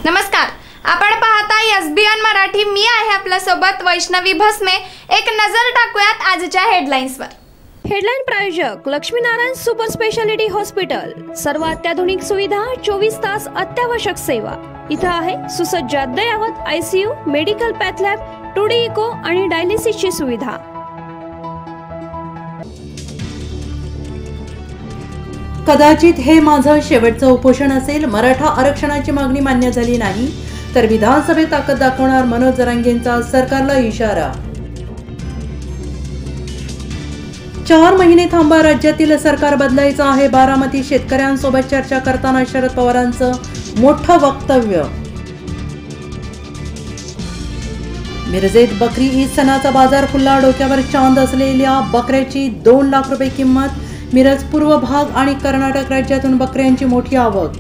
नमस्कार, आपण पाहता एसबीएन मराठी। मी आहे आपल्या सोबत वैष्णवी भस्मे। एक नजर टाकूयात आजच्या हेडलाईन्सवर। हेडलाईन प्रायोजक लक्ष्मीनारायण सुपर स्पेशालिटी हॉस्पिटल। सर्व अत्याधुनिक सुविधा, 24 तास अत्यावश्यक सेवा। इथं आहे सुसज्ज अद्ययावत ICU, medical path lab, 2D echo आणि डायलिसिसची सुविधा। कदाचित हे माझं शेवटचं उपोषण असेल। मराठा आरक्षणाची मागणी मान्य झाली नाही तर विधानसभेत ताकद दाखवणार मनोज जरांगेंचा सरकारला इशारा। 4 महिने थांबा, राज्यातील सरकार बदलायचं आहे। बारामती शेतकऱ्यांसोबत चर्चा करताना शरद पवारांचं मोठं वक्तव्य। मिरजेत बकरी ईद सणाचा बाजार खुला, डोक्यावर चांद असलेल्या बकऱ्याची 2 लाख रुपये किंमत। मिरज पूर्व भाग आणि कर्नाटक राज्यातून बकऱ्यांची मोठी आवक।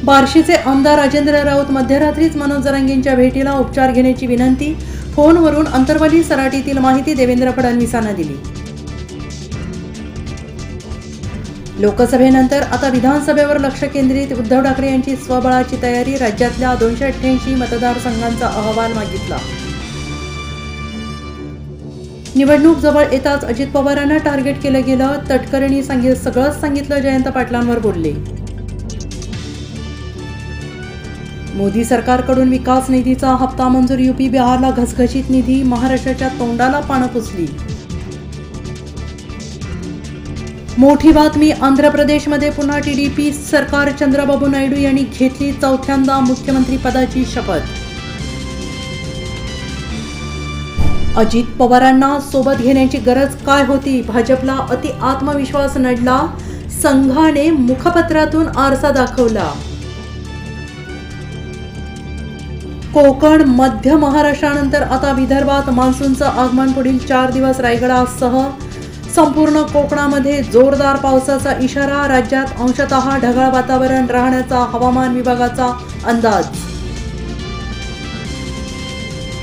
बार्शीचे आमदार राजेंद्र राऊत मध्यरात्रीच मनोज जरांगेंच्या भेटीला उपचार घेण्याची विनंती। फोनवरून अंतरवली सराटीतील माहिती देवेंद्र फडणवीसांना दिली। लोकसभेनंतर आता विधानसभेवर लक्ष केंद्रित। उद्धव ठाकरे यांची स्वबळाची तयारी। राज्यातल्या 288 मतदारसंघांचा अहवाल मागितला। निवडणूक जवळ येताच अजित पवारांना टार्गेट केलं गेलं। तटकरेंनी सगळंच सांगितलं, जयंत पाटलांवर बोलले। मोदी सरकारकडून विकास निधीचा हप्ता मंजूर। यूपी बिहारला घसघशीत निधी। महाराष्ट्राच्या तोंडाला पानं पुसली। मोठी बातमी, आंध्र प्रदेशमध्ये पुन्हा टीडीपी सरकार। चंद्रबाबू नायडू यांनी घेतली 4थ्यांदा मुख्यमंत्री पदाची शपथ। अजित पवारांना सोबत घेण्याची गरज काय होती? भाजपला अति आत्मविश्वास नडला। संघाने मुखपत्रातून आरसा दाखवला। कोकण, मध्य महाराष्ट्रानंतर आता विदर्भात मान्सूनचं आगमन। पुढील 4 दिवस रायगडासह संपूर्ण कोकणामध्ये जोरदार पावसाचा इशारा। राज्यात अंशतः ढगाळ वातावरण राहण्याचा हवामान विभागाचा अंदाज।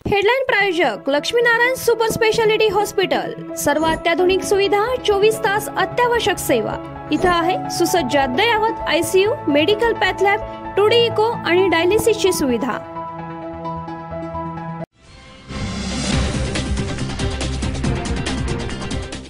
हेडलाईन प्रायोजक लक्ष्मीनारायण सुपर स्पेशालिटी हॉस्पिटल। सर्व अत्याधुनिक सुविधा, 24 तास अत्यावश्यक सेवा। इथं आहे सुसज्ज अद्ययावत ICU, medical path lab, 2D echo आणि डायलिसिसची सुविधा।